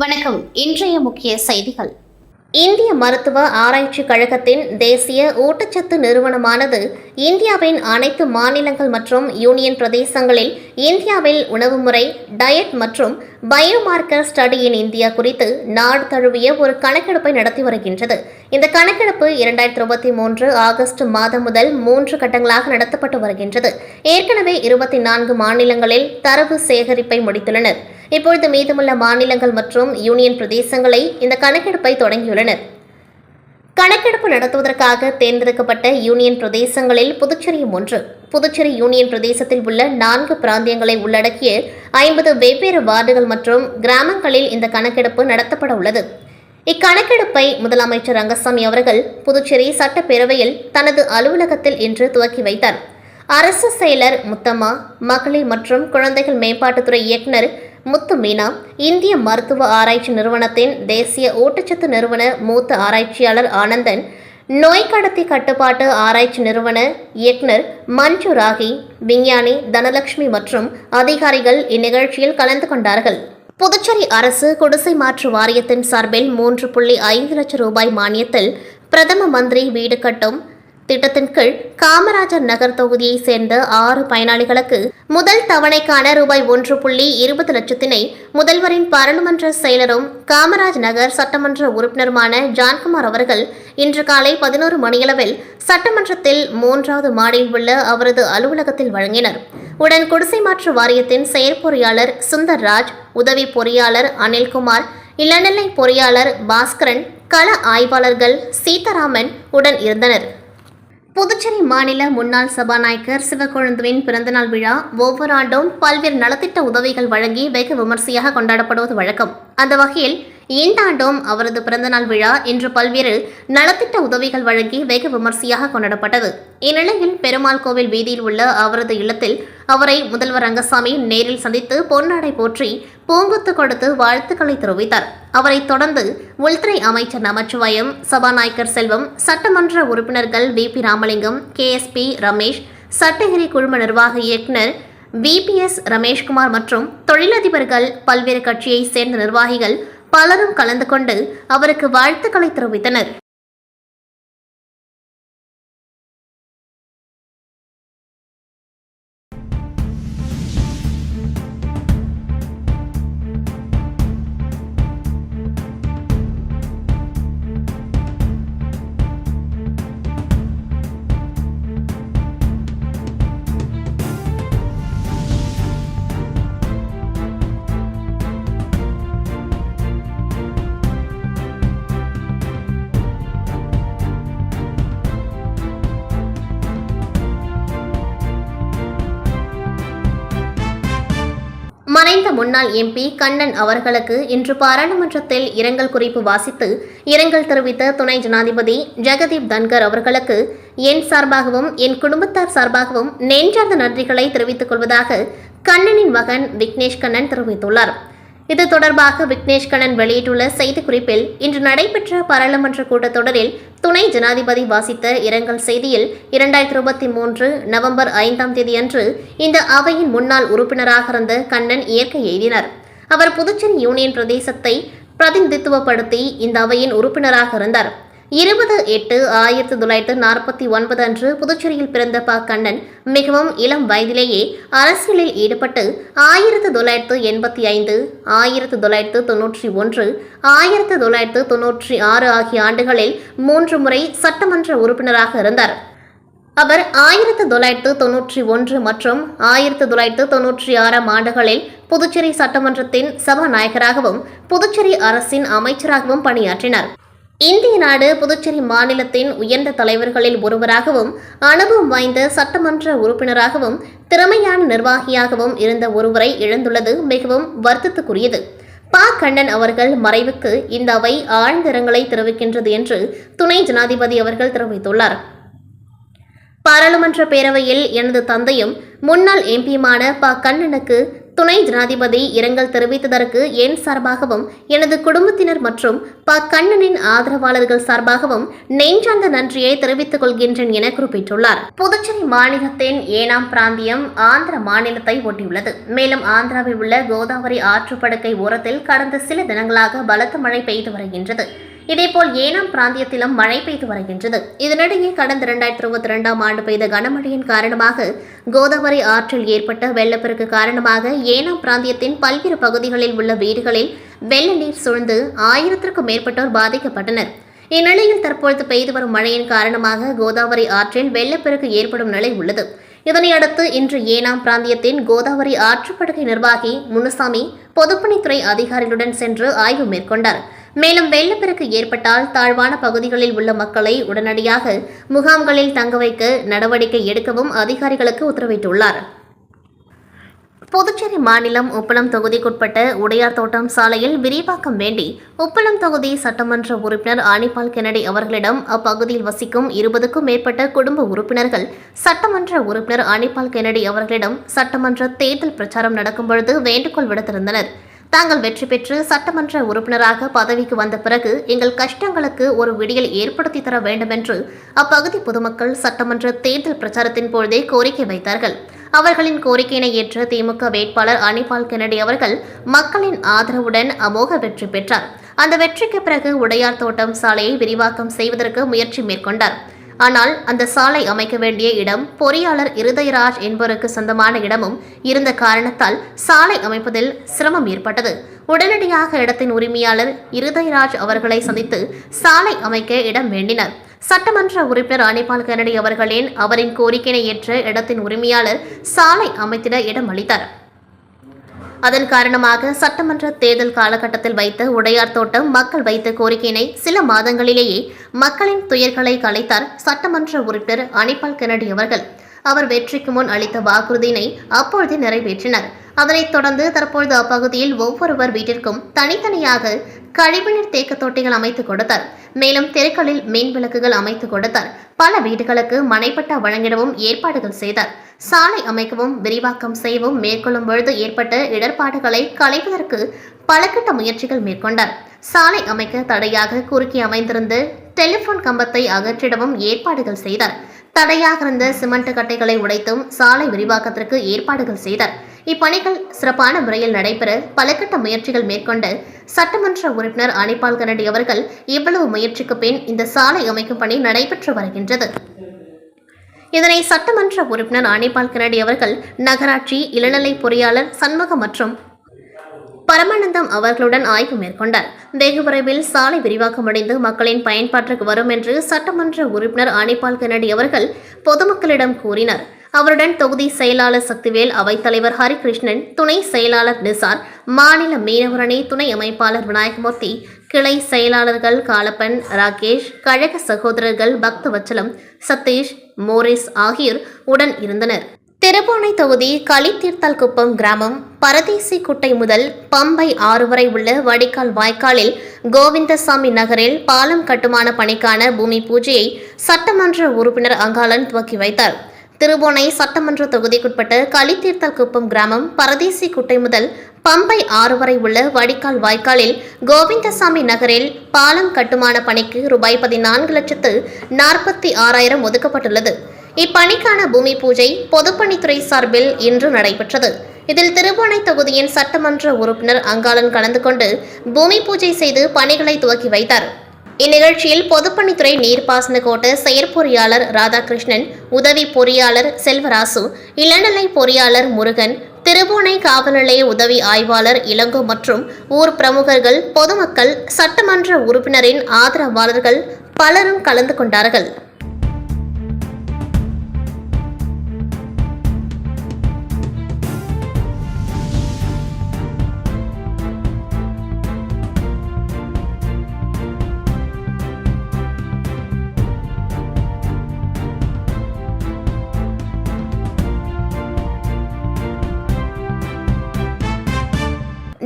வணக்கம். இன்றைய முக்கிய செய்திகள். இந்திய மருத்துவ ஆராய்ச்சி கழகத்தின் தேசிய ஊட்டச்சத்து நிறுவனமானது இந்தியாவின் அனைத்து மாநிலங்கள் மற்றும் யூனியன் பிரதேசங்களில் இந்தியாவில் உணவு முறை, டயட் மற்றும் பயோமார்க்கர் ஸ்டடி இன் இந்தியா குறித்து நாடு தழுவிய ஒரு கணக்கெடுப்பை நடத்தி வருகின்றது. இந்த கணக்கெடுப்பு 2023 ஆகஸ்ட் மாதம் முதல் 3 கட்டங்களாக நடத்தப்பட்டு வருகின்றது. ஏற்கனவே 24 மாநிலங்களில் தரவு சேகரிப்பை முடித்துள்ளனர். இப்பொழுது மீதமுள்ள மாநிலங்கள் மற்றும் யூனியன் பிரதேசங்களை இந்த கணக்கெடுப்பை தொடங்கியுள்ளனர். கணக்கெடுப்பு நடத்துவதற்காக தேர்ந்தெடுக்கப்பட்ட யூனியன் பிரதேசங்களில் புதுச்சேரியும் ஒன்று. புதுச்சேரி யூனியன் பிரதேசத்தில் உள்ள 4 பிராந்தியங்களை உள்ளடக்கிய 50 வெவ்வேறு வார்டுகள் மற்றும் கிராமங்களில் இந்த கணக்கெடுப்பு நடத்தப்பட உள்ளது. இக்கணக்கெடுப்பை முதலமைச்சர் ரங்கசாமி அவர்கள் புதுச்சேரி சட்டப்பேரவையில் தனது அலுவலகத்தில் இன்று துவக்கி வைத்தார். அரசு செயலர் முத்தம்மா, மகளிர் மற்றும் குழந்தைகள் மேம்பாட்டுத்துறை இயக்குநர் முத்து மீனா, இந்திய மருத்துவ ஆராய்ச்சி நிறுவனத்தின் தேசிய ஊட்டச்சத்து நிறுவன மூத்த ஆராய்ச்சியாளர் ஆனந்தன், நோய் கடத்தி கட்டுப்பாட்டு ஆராய்ச்சி நிறுவன இயக்குநர் மஞ்சு ராகி, விஞ்ஞானி தனலட்சுமி மற்றும் அதிகாரிகள் இந்நிகழ்ச்சியில் கலந்து கொண்டார்கள். புதுச்சேரி அரசு குடிசை மாற்று வாரியத்தின் சார்பில் 3.5 லட்சம் ரூபாய் மானியத்தில் பிரதம மந்திரி வீடு கட்டும் திட்டத்தின் கீழ் காமராஜர் நகர் தொகுதியை சேர்ந்த 6 பயனாளிகளுக்கு முதல் தவணைக்கான ரூபாய் 1.20 லட்சத்தினை முதல்வரின் பாராளுமன்ற செயலரும் காமராஜ் நகர் சட்டமன்ற உறுப்பினருமான ஜான்குமார் அவர்கள் இன்று காலை 11 மணியளவில் சட்டமன்றத்தில் 3வது மாடியில் உள்ள அவரது அலுவலகத்தில் வழங்கினர். உடன் குடிசை மாற்று வாரியத்தின் செயற்பொறியாளர் சுந்தர்ராஜ், உதவி பொறியாளர் அனில்குமார், இளநிலை பொறியாளர் பாஸ்கரன், கள ஆய்வாளர்கள் சீதாராமன் உடன் இருந்தனர். புதுச்சேரி மாநில முன்னாள் சபாநாயகர் சிவக்கொழுந்துவின் பிறந்தநாள் விழா ஒவ்வொரு ஆண்டும் பல்வேறு நலத்திட்ட உதவிகள் வழங்கி வெகு விமர்சையாக கொண்டாடப்படுவது வழக்கம். அந்த வகையில் இந்த ஆண்டும் அவரது பிறந்தநாள் விழா இன்று பல்வேறு நலத்திட்ட உதவிகள் வழங்கி வெகு விமர்சையாக கொண்டாடப்பட்டது. இந்நிலையில் பெருமாள் கோவில் வீதியில் உள்ள அவரது இல்லத்தில் அவரை முதல்வர் ரங்கசாமி நேரில் சந்தித்து பொன்னாடை போற்றி பூங்கொத்து கொடுத்து வாழ்த்துக்களை தெரிவித்தார். அவரைத் தொடர்ந்து உள்துறை அமைச்சர் நமச்சிவாயம், சபாநாயகர் செல்வம், சட்டமன்ற உறுப்பினர்கள் VP ராமலிங்கம், KSP ரமேஷ், சட்டகிரி குழும நிர்வாக இயக்குநர் VPS ரமேஷ்குமார் மற்றும் தொழிலதிபர்கள், பல்வேறு கட்சியை சேர்ந்த நிர்வாகிகள் பலரும் கலந்து கொண்டு அவருக்கு வாழ்த்துக்களை தெரிவித்தனர். மறைந்த முன்னாள் MP கண்ணன் அவர்களுக்கு இன்று பாராளுமன்றத்தில் இரங்கல் குறிப்பு வாசித்து இரங்கல் தெரிவித்த துணை ஜனாதிபதி ஜெகதீப் தன்கர் அவர்களுக்கு என் சார்பாகவும் என் குடும்பத்தார் சார்பாகவும் நெஞ்சார்ந்த நன்றிகளை தெரிவித்துக் கொள்வதாக கண்ணனின் மகன் விக்னேஷ் கண்ணன் தெரிவித்துள்ளார். இது தொடர்பாக விக்னேஷ் கண்ணன் வெளியிட்டுள்ள செய்திக்குறிப்பில், இன்று நடைபெற்ற பாராளுமன்ற கூட்டத்தொடரில் துணை ஜனாதிபதி வாசித்த இரங்கல் செய்தியில் 2023 நவம்பர் 5ஆம் தேதியன்று இந்த அவையின் முன்னாள் உறுப்பினராக இருந்த கண்ணன் இயற்கை எய்தினார். அவர் புதுச்சேரி யூனியன் பிரதேசத்தை பிரதிநிதித்துவப்படுத்தி இந்த அவையின் உறுப்பினராக இருந்தார். 20/8/1949 அன்று புதுச்சேரியில் பிறந்த கண்ணன் மிகவும் இளம் வயதிலேயே அரசியலில் ஈடுபட்டு 1985, 1991, 1996 ஆகிய ஆண்டுகளில் 3 முறை சட்டமன்ற உறுப்பினராக இருந்தார். அவர் 1991 மற்றும் 1996 ஆண்டுகளில் புதுச்சேரி சட்டமன்றத்தின் சபாநாயகராகவும் புதுச்சேரி அரசின் அமைச்சராகவும் பணியாற்றினார். இந்திய நாடு புதுச்சேரி மாநிலத்தின் உயர்ந்த தலைவர்களில் ஒருவராகவும் அனுபவம் வாய்ந்த சட்டமன்ற உறுப்பினராகவும் திறமையான நிர்வாகியாகவும் இருந்த ஒருவரை இழந்துள்ளது மிகவும் வருத்தத்துக்குரியது. கண்ணன் அவர்கள் மறைவுக்கு இந்த அவை ஆழ்ந்த இரங்கலை தெரிவிக்கின்றது என்று துணை ஜனாதிபதி அவர்கள் தெரிவித்துள்ளார். பாராளுமன்ற பேரவையில் எனது தந்தையும் முன்னாள் MPயுமான கண்ணனுக்கு துணை ஜனாதிபதி இரங்கல் தெரிவித்ததற்கு என் சார்பாகவும் எனது குடும்பத்தினர் மற்றும் கண்ணனின் ஆதரவாளர்கள் சார்பாகவும் நெஞ்சார்ந்த நன்றியை தெரிவித்துக் கொள்கின்றேன் என குறிப்பிட்டுள்ளார். புதுச்சேரி மாநிலத்தின் ஏனாம் பிராந்தியம் ஆந்திர மாநிலத்தை ஒட்டியுள்ளது. மேலும் ஆந்திராவில் உள்ள கோதாவரி ஆற்றுப்படுக்கை ஓரத்தில் கடந்த சில தினங்களாக பலத்த மழை பெய்து வருகின்றது. இதேபோல் ஏனாம் பிராந்தியத்திலும் மழை பெய்து வருகின்றது. இதனிடையே கடந்த 2022ஆம் ஆண்டு பெய்த கனமழையின் காரணமாக கோதாவரி ஆற்றில் ஏற்பட்ட வெள்ளப்பெருக்கு காரணமாக ஏனாம் பிராந்தியத்தின் பல்வேறு பகுதிகளில் உள்ள வீடுகளில் வெள்ள நீர் சூழ்ந்து 1000க்கும் மேற்பட்டோர் பாதிக்கப்பட்டனர். இந்நிலையில் தற்பொழுது பெய்து வரும் மழையின் காரணமாக கோதாவரி ஆற்றில் வெள்ளப்பெருக்கு ஏற்படும் நிலை உள்ளது. இதனையடுத்து இன்று ஏனாம் பிராந்தியத்தின் கோதாவரி ஆற்றுப்படுகை நிர்வாகி முனுசாமி பொதுப்பணித்துறை அதிகாரிகளுடன் சென்று ஆய்வு மேற்கொண்டார். மேலும் வெள்ளப்பெருக்கு ஏற்பட்டால் தாழ்வான பகுதிகளில் உள்ள மக்களை உடனடியாக முகாம்களில் தங்க வைக்க நடவடிக்கை எடுக்கவும் அதிகாரிகளுக்கு உத்தரவிட்டுள்ளார். புதுச்சேரி மாநிலம் உப்பளம் தொகுதிக்குட்பட்ட உடையார் தோட்டம் சாலையில் விரிவாக்கம் வேண்டி உப்பளம் தொகுதி சட்டமன்ற உறுப்பினர் ஆனிபால் கென்னடி அவர்களிடம் அப்பகுதியில் வசிக்கும் 20க்கும் மேற்பட்ட குடும்ப உறுப்பினர்கள் சட்டமன்ற உறுப்பினர் ஆனிபால் கென்னடி அவர்களிடம் சட்டமன்ற தேர்தல் பிரச்சாரம் நடக்கும் பொழுது வேண்டுகோள் விடுத்திருந்தனர். தாங்கள் வெற்றி பெற்று சட்டமன்ற உறுப்பினராக பதவிக்கு வந்த பிறகு எங்கள் கஷ்டங்களுக்கு ஒரு விடியல் ஏற்படுத்தி தர வேண்டும் என்று அப்பகுதி பொதுமக்கள் சட்டமன்ற தேர்தல் பிரச்சாரத்தின் பொழுதே கோரிக்கை வைத்தார்கள். அவர்களின் கோரிக்கையினை ஏற்ற திமுக வேட்பாளர் ஆனிபால் கென்னடி அவர்கள் மக்களின் ஆதரவுடன் அமோக வெற்றி பெற்றார். அந்த வெற்றிக்கு பிறகு உடையார் தோட்டம் சாலையை விரிவாக்கம் செய்வதற்கு முயற்சி மேற்கொண்டார். ஆனால் அந்த சாலை அமைக்க வேண்டிய இடம் பொறியாளர் இருதயராஜ் என்பவருக்கு சொந்தமான இடமும் இருந்த காரணத்தால் சாலை அமைப்பதில் சிரமம் ஏற்பட்டது. உடனடியாக இடத்தின் உரிமையாளர் இருதயராஜ் அவர்களை சந்தித்து சாலை அமைக்க இடம் வேண்டினர். சட்டமன்ற உறுப்பினர் ஆனிபால் கென்னடி அவரின் கோரிக்கையை ஏற்ற இடத்தின் உரிமையாளர் சாலை அமைத்திட இடம் அளித்தார். அதன் காரணமாக சட்டமன்ற தேர்தல் காலகட்டத்தில் வைத்த உடையார் தோட்டம் மக்கள் வைத்த கோரிக்கையினை சில மாதங்களிலேயே மக்களின் துயர்களை கலைத்தார் சட்டமன்ற உறுப்பினர் ஆனிபால் கென்னடி அவர்கள். அவர் வெற்றிக்கு முன் அளித்த வாக்குறுதியினை அப்பொழுது நிறைவேற்றினார். அதனைத் தொடர்ந்து தற்பொழுது அப்பகுதியில் ஒவ்வொருவர் வீட்டிற்கும் தனித்தனியாக கழிவுநீர் தேக்க தொட்டிகள் அமைத்துக் கொடுத்தார். மேலும் தெருக்களில் மின் விளக்குகள் அமைத்துக் கொடுத்தார். பல வீடுகளுக்கு மனைப்பட்டா வழங்கிடவும் ஏற்பாடுகள் செய்தார். சாலை அமைக்கவும் விரிவாக்கம் செய்யவும் மேற்கொள்ளும் பொழுது ஏற்பட்ட இடர்பாடுகளை களைவதற்கு பல கட்ட முயற்சிகள் மேற்கொண்டார். சாலை அமைக்க தடையாக குறுக்கே அமைந்திருந்த டெலிபோன் கம்பத்தை அகற்றிடவும் ஏற்பாடுகள் செய்தார். தடையாக இருந்த சிமெண்ட் கட்டைகளை உடைத்தும் சாலை விரிவாக்கத்திற்கு ஏற்பாடுகள் செய்தார். இப்பணிகள் சிறப்பான முறையில் நடைபெற பல கட்ட முயற்சிகள் மேற்கொண்ட சட்டமன்ற உறுப்பினர் ஆனிபால் கென்னடி அவர்கள் இவ்வளவு முயற்சிக்கு பின் இந்த சாலை அமைக்கும் பணி நடைபெற்று வருகின்றது. இதனை சட்டமன்ற உறுப்பினர் ஆனிபால் கென்னடி அவர்கள் நகராட்சி இளநிலை பொறியாளர் சண்முகம் மற்றும் பரமானந்தம் அவர்களுடன் ஆய்வு மேற்கொண்டார். வெகு விரைவில் சாலை விரிவாக்கம் அடைந்து மக்களின் பயன்பாட்டிற்கு வரும் என்று சட்டமன்ற உறுப்பினர் ஆனிபால் கென்னடி அவர்கள் பொதுமக்களிடம் கூறினார். அவருடன் தொகுதி செயலாளர் சக்திவேல், அவைத்தலைவர் ஹரிகிருஷ்ணன், துணை செயலாளர் நிசார், மாநில மீனவரணி துணை அமைப்பாளர் விநாயகமூர்த்தி, கிளை செயலாளர்கள் காலப்பன், ராகேஷ், கழக சகோதரர்கள் பக்தவச்சலம், சதீஷ், மோரிஸ் ஆகியோர் உடன் இருந்தனர். திருபுவனை தொகுதி களித்தீர்த்தால்குப்பம் கிராமம் பரதேசி குட்டை முதல் பம்பை ஆறு வரை உள்ள வடிகால் வாய்க்காலில் கோவிந்தசாமி நகரில் பாலம் கட்டுமான பணிக்கான பூமி பூஜையை சட்டமன்ற உறுப்பினர் அங்காளன் துவக்கி வைத்தார். திருபுவனை சட்டமன்ற தொகுதிக்குட்பட்ட களித்தீர்த்தால்குப்பம் கிராமம் பரதேசி குட்டை முதல் பம்பை ஆறு வரை உள்ள வடிகால் வாய்க்காலில் கோவிந்தசாமி நகரில் பாலம் கட்டுமான பணிக்கு ரூபாய் 14,46,000 ஒதுக்கப்பட்டுள்ளது. இப்பணிக்கான பூமி பூஜை பொதுப்பணித்துறை சார்பில் இன்று நடைபெற்றது. இதில் திருபுவனை தொகுதியின் சட்டமன்ற உறுப்பினர் அங்காளன் கலந்து கொண்டு பூமி பூஜை செய்து பணிகளை துவக்கி வைத்தார். இந்நிகழ்ச்சியில் பொதுப்பணித்துறை நீர்ப்பாசன கோட்ட செயற்பொறியாளர் ராதாகிருஷ்ணன், உதவி பொறியாளர் செல்வராசு, இளநிலை பொறியாளர் முருகன், திருபுவனை காவல் நிலைய உதவி ஆய்வாளர் இளங்கோ மற்றும் ஊர் பிரமுகர்கள், பொதுமக்கள், சட்டமன்ற உறுப்பினரின் ஆதரவாளர்கள் பலரும் கலந்து கொண்டார்கள்.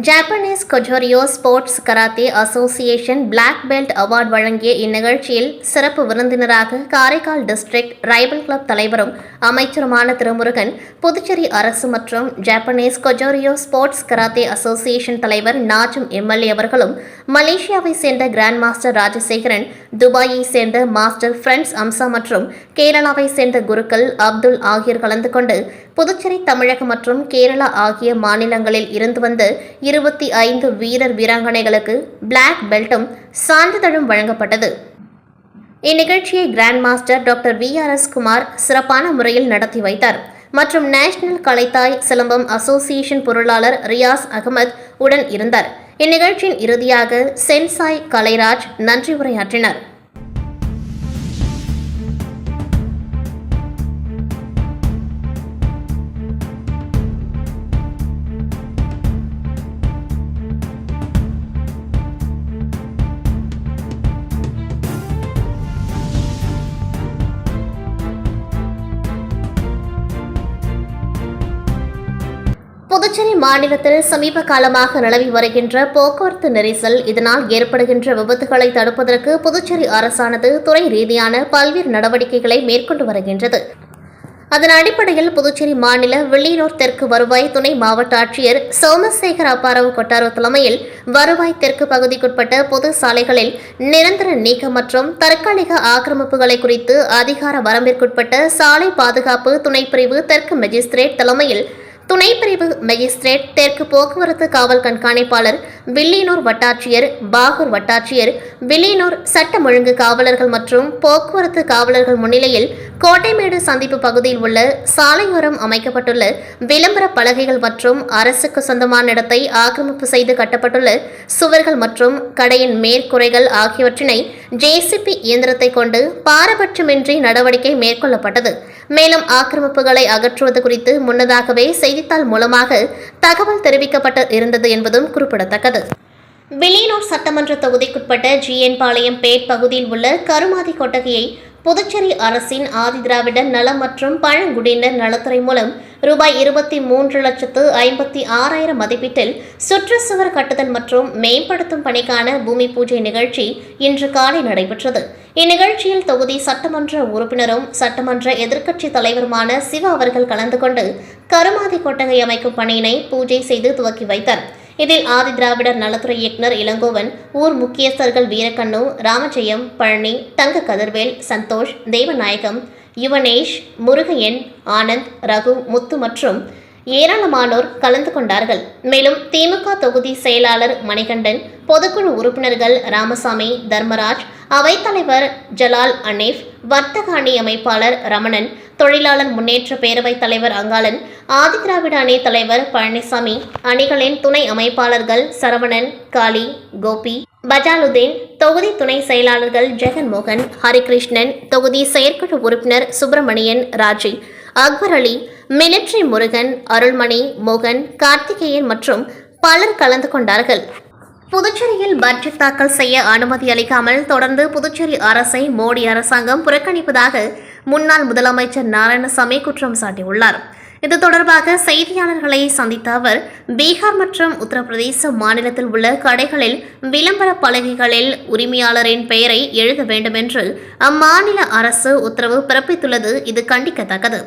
ஜப்பானீஸ் ஜப்பானீஸ் கொஜோரியோ sports karate association black belt award வழங்கிய இந்நிகழ்ச்சியில் சிறப்பு விருந்தினராக காரைக்கால் டிஸ்ட்ரிக்ட் ரைபிள் கிளப் தலைவரும் அமைச்சருமான திருமுருகன், புதுச்சேரி அரசு மற்றும் ஜப்பானீஸ் கொஜோரியோ ஸ்போர்ட்ஸ் கராத்தே அசோசியேஷன் தலைவர் நாஜும் எம்எல்ஏ அவர்களும், மலேசியாவை சேர்ந்த கிராண்ட் மாஸ்டர் ராஜசேகரன், துபாயை சேர்ந்த மாஸ்டர் பிரெண்ட்ஸ் அம்சா மற்றும் கேரளாவை சேர்ந்த குருக்கள் அப்துல் ஆகியோர் கலந்து கொண்டு புதுச்சேரி, தமிழகம் மற்றும் கேரளா ஆகிய மாநிலங்களில் இருந்து வந்த 25 வீரர் வீராங்கனைகளுக்கு பிளாக் பெல்ட்டும் சான்றிதழும் வழங்கப்பட்டது. இந்நிகழ்ச்சியை grand master doctor VRS Kumar சிறப்பான முறையில் நடத்தி வைத்தார் மற்றும் நேஷனல் கலைத்தாய் சிலம்பம் அசோசியேஷன் பொருளாளர் ரியாஸ் அகமது உடன் இருந்தார். இந்நிகழ்ச்சியின் இறுதியாக சென்சாய் கலைராஜ் நன்றி உரையாற்றினார். புதுச்சேரி மாநிலத்தில் சமீப காலமாக நிலவி வருகின்ற போக்குவரத்து நெரிசல், இதனால் ஏற்படுகின்ற விபத்துகளை தடுப்பதற்கு புதுச்சேரி அரசானது துறை ரீதியான பல்வேறு நடவடிக்கைகளை மேற்கொண்டு வருகின்றது. அதன் அடிப்படையில் புதுச்சேரி மாநில வில்லியனூர் தெற்கு வருவாய் துணை மாவட்ட ஆட்சியர் சோமசேகர் அப்பாராவ் கொட்டாரோ தலைமையில் வருவாய் தெற்கு பகுதிக்குட்பட்ட பொது சாலைகளில் நிரந்தர நீக்கம் மற்றும் தற்காலிக ஆக்கிரமிப்புகளை குறித்து அதிகார வரம்பிற்குட்பட்ட சாலை பாதுகாப்பு துணைப்பிரிவு தெற்கு மேஜிஸ்திரேட் தலைமையில் துணைப்பிரிவு மேஜிஸ்திரேட், தெற்கு போக்குவரத்து காவல் கண்காணிப்பாளர், வில்லியனூர் வட்டாட்சியர், பாகூர் வட்டாட்சியர், வில்லியனூர் சட்டம் ஒழுங்கு காவலர்கள் மற்றும் போக்குவரத்து காவலர்கள் முன்னிலையில் கோட்டைமேடு சந்திப்பு பகுதியில் உள்ள சாலையோரம் அமைக்கப்பட்டுள்ள விளம்பர பலகைகள் மற்றும் அரசுக்கு சொந்தமான இடத்தை ஆக்கிரமிப்பு செய்து கட்டப்பட்டுள்ள சுவர்கள் மற்றும் கடையின் மேற்கூரைகள் ஆகியவற்றினை JCB இயந்திரத்தை கொண்டு பாரபட்சமின்றி நடவடிக்கை மேற்கொள்ளப்பட்டது. மேலும் ஆக்கிரமிப்புகளை அகற்றுவது குறித்து முன்னதாகவே செய்தித்தாள் மூலமாக தகவல் தெரிவிக்கப்பட்டு இருந்தது என்பதும் குறிப்பிடத்தக்கது. வில்லியனூர் சட்டமன்ற தொகுதிக்குட்பட்ட GN பாளையம் பேட் பகுதியில் உள்ள கருமாதி கொட்டகையை புதுச்சேரி அரசின் ஆதிதிராவிட நலம் மற்றும் பழங்குடியினர் நலத்துறை மூலம் ரூபாய் 23,56,000 மதிப்பீட்டில் சுற்றுச்சுவர் கட்டுதல் மற்றும் மேம்படுத்தும் பணிக்கான பூமி பூஜை நிகழ்ச்சி இன்று காலை நடைபெற்றது. இந்நிகழ்ச்சியில் தொகுதி சட்டமன்ற உறுப்பினரும் சட்டமன்ற எதிர்க்கட்சி தலைவருமான சிவா அவர்கள் கலந்து கொண்டு கருமாதி கொட்டகை அமைக்கும் பணியினை பூஜை செய்து துவக்கி வைத்தார். இதில் ஆதிதிராவிடர் நலத்துறை இயக்குநர் இளங்கோவன், ஊர் முக்கியஸ்தர்கள் வீரக்கண்ணு, ராமஜெயம், பழனி, தங்க கதிர்வேல், சந்தோஷ், தேவநாயகம், யுவனேஷ், முருகையன், ஆனந்த், ரகு, முத்து மற்றும் ஏராளமானோர் கலந்து கொண்டார்கள். மேலும் திமுக தொகுதி செயலாளர் மணிகண்டன், பொதுக்குழு உறுப்பினர்கள் ராமசாமி, தர்மராஜ், அவைத்தலைவர் ஜலால் அனீஃப், வர்த்தக அணி அமைப்பாளர் ரமணன், தொழிலாளர் முன்னேற்ற பேரவைத் தலைவர் அங்காளன், ஆதிதிராவிட அணி தலைவர் பழனிசாமி, அணிகளின் துணை அமைப்பாளர்கள் சரவணன், காளி, கோபி, பஜாலுதீன், தொகுதி துணை செயலாளர்கள் ஜெகன்மோகன், ஹரிகிருஷ்ணன், தொகுதி செயற்குழு உறுப்பினர் சுப்பிரமணியன், ராஜி, அக்பர் அலி, மிலிட்ரி முருகன், அருள்மணி, மோகன், கார்த்திகேயன் மற்றும் பலர் கலந்து கொண்டார்கள். புதுச்சேரியில் பட்ஜெட் தாக்கல் செய்ய அனுமதி அளிக்காமல் தொடர்ந்து புதுச்சேரி அரசை மோடி அரசாங்கம் புறக்கணிப்பதாக முன்னாள் முதலமைச்சர் நாராயணசாமி குற்றம் சாட்டியுள்ளார். இது தொடர்பாக செய்தியாளர்களை சந்தித்த அவர், பீகார் மற்றும் உத்தரப்பிரதேச மாநிலத்தில் உள்ள கடைகளில் விளம்பர பலகைகளில் உரிமையாளரின் பெயரை எழுத வேண்டும் என்று அம்மாநில அரசு உத்தரவு பிறப்பித்துள்ளது. இது கண்டிக்கத்தக்கது.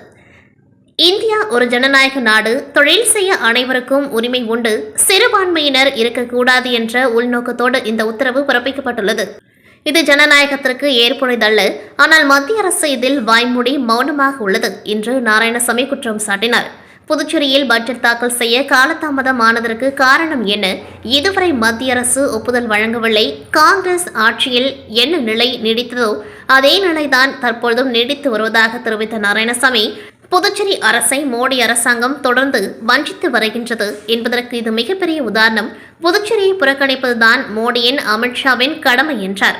இந்தியா ஒரு ஜனநாயக நாடு. தொழில் செய்ய அனைவருக்கும் உரிமை உண்டு. சிறுபான்மையினர் இருக்கக்கூடாது என்ற உள்நோக்கத்தோடு இந்த உத்தரவு பிறப்பிக்கப்பட்டுள்ளது. இது ஜனநாயகத்திற்கு ஏற்புடையதல்ல. ஆனால் மத்திய அரசு இதில் வாய்மூடி மௌனமாக உள்ளது என்று நாராயணசாமி குற்றம் சாட்டினார். புதுச்சேரியில் பட்ஜெட் தாக்கல் செய்ய காலதாமதமானதற்கு காரணம் என்ன? இதுவரை மத்திய அரசு ஒப்புதல் வழங்கவில்லை. காங்கிரஸ் ஆட்சியில் என்ன நிலை நீடித்ததோ அதே நிலைதான் தற்பொழுதும் நீடித்து வருவதாக தெரிவித்த நாராயணசாமி, புதுச்சேரி அரசை மோடி அரசாங்கம் தொடர்ந்து வஞ்சித்து வருகின்றது என்பதற்கு இது மிகப்பெரிய உதாரணம். புதுச்சேரியை புறக்கணிப்பதுதான் மோடியின், அமித்ஷாவின் கடமை என்றார்.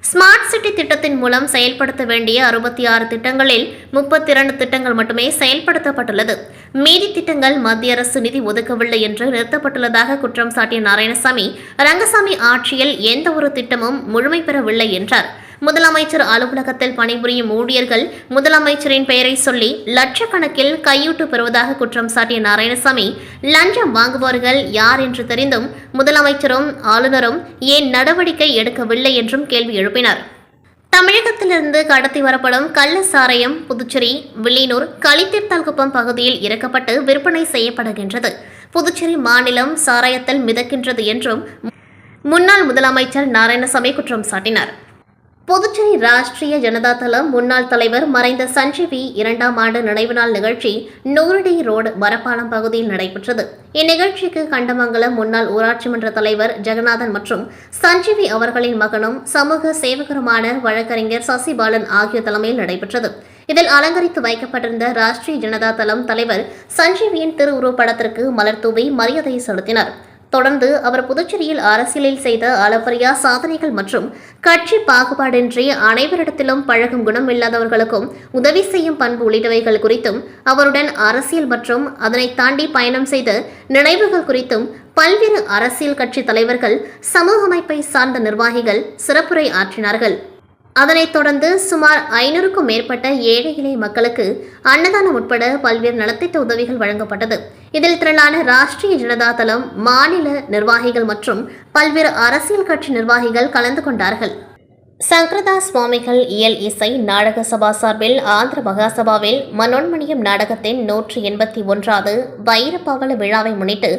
ஸ்மார்ட் சிட்டி திட்டத்தின் மூலம் செயல்படுத்த வேண்டிய 66 திட்டங்களில் 32 திட்டங்கள் மட்டுமே செயல்படுத்தப்பட்டுள்ளது. மீதி திட்டங்கள் மத்திய அரசு நிதி ஒதுக்கவில்லை என்று நிறுத்தப்பட்டுள்ளதாக குற்றம் சாட்டிய நாராயணசாமி, ரங்கசாமி ஆட்சியில் எந்த ஒரு திட்டமும் முழுமை பெறவில்லை என்றார். முதலமைச்சர் அலுவலகத்தில் பணிபுரியும் ஊழியர்கள் முதலமைச்சரின் பெயரை சொல்லி லட்சக்கணக்கில் கையூட்டு பெறுவதாக குற்றம் சாட்டிய நாராயணசாமி, லஞ்சம் வாங்குபவர்கள் யார் என்று தெரிந்தும் முதலமைச்சரும் ஆளுநரும் ஏன் நடவடிக்கை எடுக்கவில்லை என்றும் கேள்வி எழுப்பினார். தமிழகத்திலிருந்து கடத்தி வரப்படும் கள்ள சாராயம் புதுச்சேரி வில்லியனூர் களித்தீர்த்தால்குப்பம் பகுதியில் இறக்கப்பட்டு விற்பனை செய்யப்படுகின்றது. புதுச்சேரி மாநிலம் சாராயத்தில் மிதக்கின்றது என்றும் முன்னாள் முதலமைச்சர் நாராயணசாமி குற்றம் சாட்டினார். புதுச்சேரி ராஷ்டிரிய ஜனதா தளம் முன்னாள் தலைவர் மறைந்த சஞ்சீவி 2ஆம் ஆண்டு நினைவு நாள் நிகழ்ச்சி 100 ரோடு மரப்பாலம் பகுதியில் நடைபெற்றது. இந்நிகழ்ச்சிக்கு கண்டமங்கலம் முன்னாள் ஊராட்சி மன்ற தலைவர் ஜெகநாதன் மற்றும் சஞ்சீவி அவர்களின் மகனும் சமூக சேவகருமான வழக்கறிஞர் சசிபாலன் ஆகியோர் தலைமையில் நடைபெற்றது. இதில் அலங்கரித்து வைக்கப்பட்டிருந்த ராஷ்டிரிய ஜனதா தளம் தலைவர் சஞ்சீவியின் திருவுருவப்படத்திற்கு மலர் தூவி மரியாதை செலுத்தினர். தொடர்ந்து அவர் புதுச்சேரியில் அரசியலில் செய்த அளப்பரிய சாதனைகள் மற்றும் கட்சி பாகுபாடின்றி அனைவரிடத்திலும் பழகும் குணம் இல்லாதவர்களுக்கும் உதவி செய்யும் பண்பு உள்ளிட்டவைகள் குறித்தும் அவருடன் அரசியல் மற்றும் அதனை தாண்டி பயணம் செய்த நினைவுகள் குறித்தும் பல்வேறு அரசியல் கட்சி தலைவர்கள், சமூக அமைப்பை சார்ந்த நிர்வாகிகள் சிறப்புரை ஆற்றினார்கள். அதனைத் தொடர்ந்து சுமார் 500க்கும் மேற்பட்ட ஏழை எளிய மக்களுக்கு அன்னதானம் உட்பட பல்வேறு நலத்திட்ட உதவிகள் வழங்கப்பட்டது. இதில் திரளான ராஷ்டிரிய ஜனதா தளம் மாநில நிர்வாகிகள் மற்றும் பல்வேறு அரசியல் கட்சி நிர்வாகிகள் கலந்து கொண்டார்கள். சங்கரதாஸ் சுவாமிகள் இயல் இசை நாடக சபா சார்பில் ஆந்திர மகாசபாவில் மனோன்மணியம் நாடகத்தின் 181வது வைரப்பவள விழாவை முன்னிட்டு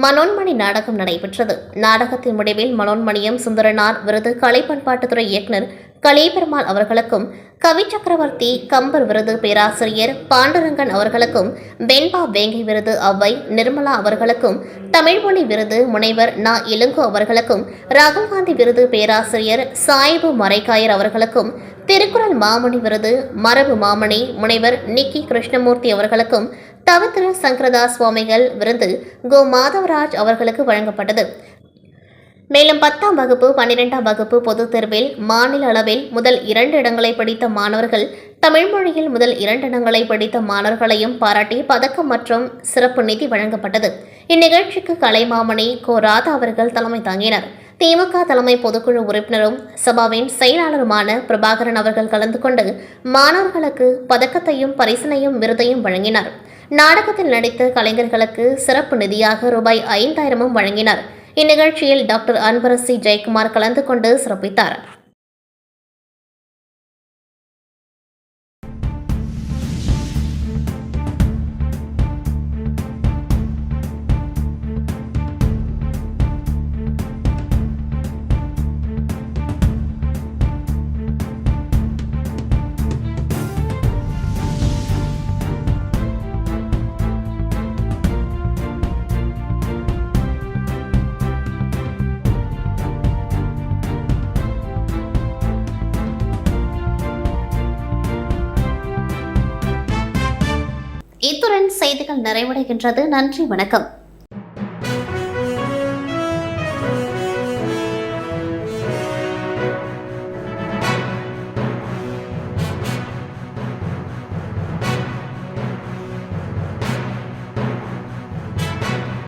மனோன்மணி நாடகம் நடைபெற்றது. நாடகத்தின் முடிவில் மனோன்மணியம் சுந்தரனார் விருது கலை பண்பாட்டுத்துறை இயக்குநர் கலிபெருமாள் அவர்களுக்கும், கவி சக்கரவர்த்தி கம்பர் விருது பேராசிரியர் பாண்டுரங்கன் அவர்களுக்கும், வெண்பா வேங்கை விருது அவ்வை நிர்மலா அவர்களுக்கும், தமிழ்மொழி விருது முனைவர் நா இளங்கோ அவர்களுக்கும், ராகுல் காந்தி விருது பேராசிரியர் சாயிபு மரைக்காயர் அவர்களுக்கும், திருக்குறள் மாமணி விருது மரபு மாமணி முனைவர் நிக்கி கிருஷ்ணமூர்த்தி அவர்களுக்கும், தவத்திரு சங்கரதாஸ் சுவாமிகள் விருது கோ மாதவராஜ் அவர்களுக்கு வழங்கப்பட்டது. மேலும் 10ஆம் வகுப்பு 12ஆம் வகுப்பு பொதுத் தேர்வில் மாநில அளவில் முதல் 2 இடங்களை பிடித்த மாணவர்கள், தமிழ் மொழியில் முதல் 2 இடங்களை பிடித்த மாணவர்களையும் பாராட்டி பதக்கம் மற்றும் சிறப்பு நிதி வழங்கப்பட்டது. இந்நிகழ்ச்சிக்கு கலைமாமணி கோ ராதா அவர்கள் தலைமை தாங்கினர். திமுக தலைமை பொதுக்குழு உறுப்பினரும் சபாவின் செயலாளருமான பிரபாகரன் அவர்கள் கலந்து கொண்டு மாணவர்களுக்கு பதக்கத்தையும் பரிசினையும் விருதையும் வழங்கினார். நாடகத்தில் நடித்த கலைஞர்களுக்கு சிறப்பு நிதியாக ரூபாய் 5000 வழங்கினார். இந்நிகழ்ச்சியில் டாக்டர் அன்பரசி ஜெயக்குமார் கலந்து கொண்டு சிறப்பித்தார். இத்துடன் செய்திகள் நிறைவடைகின்றது. நன்றி, வணக்கம்.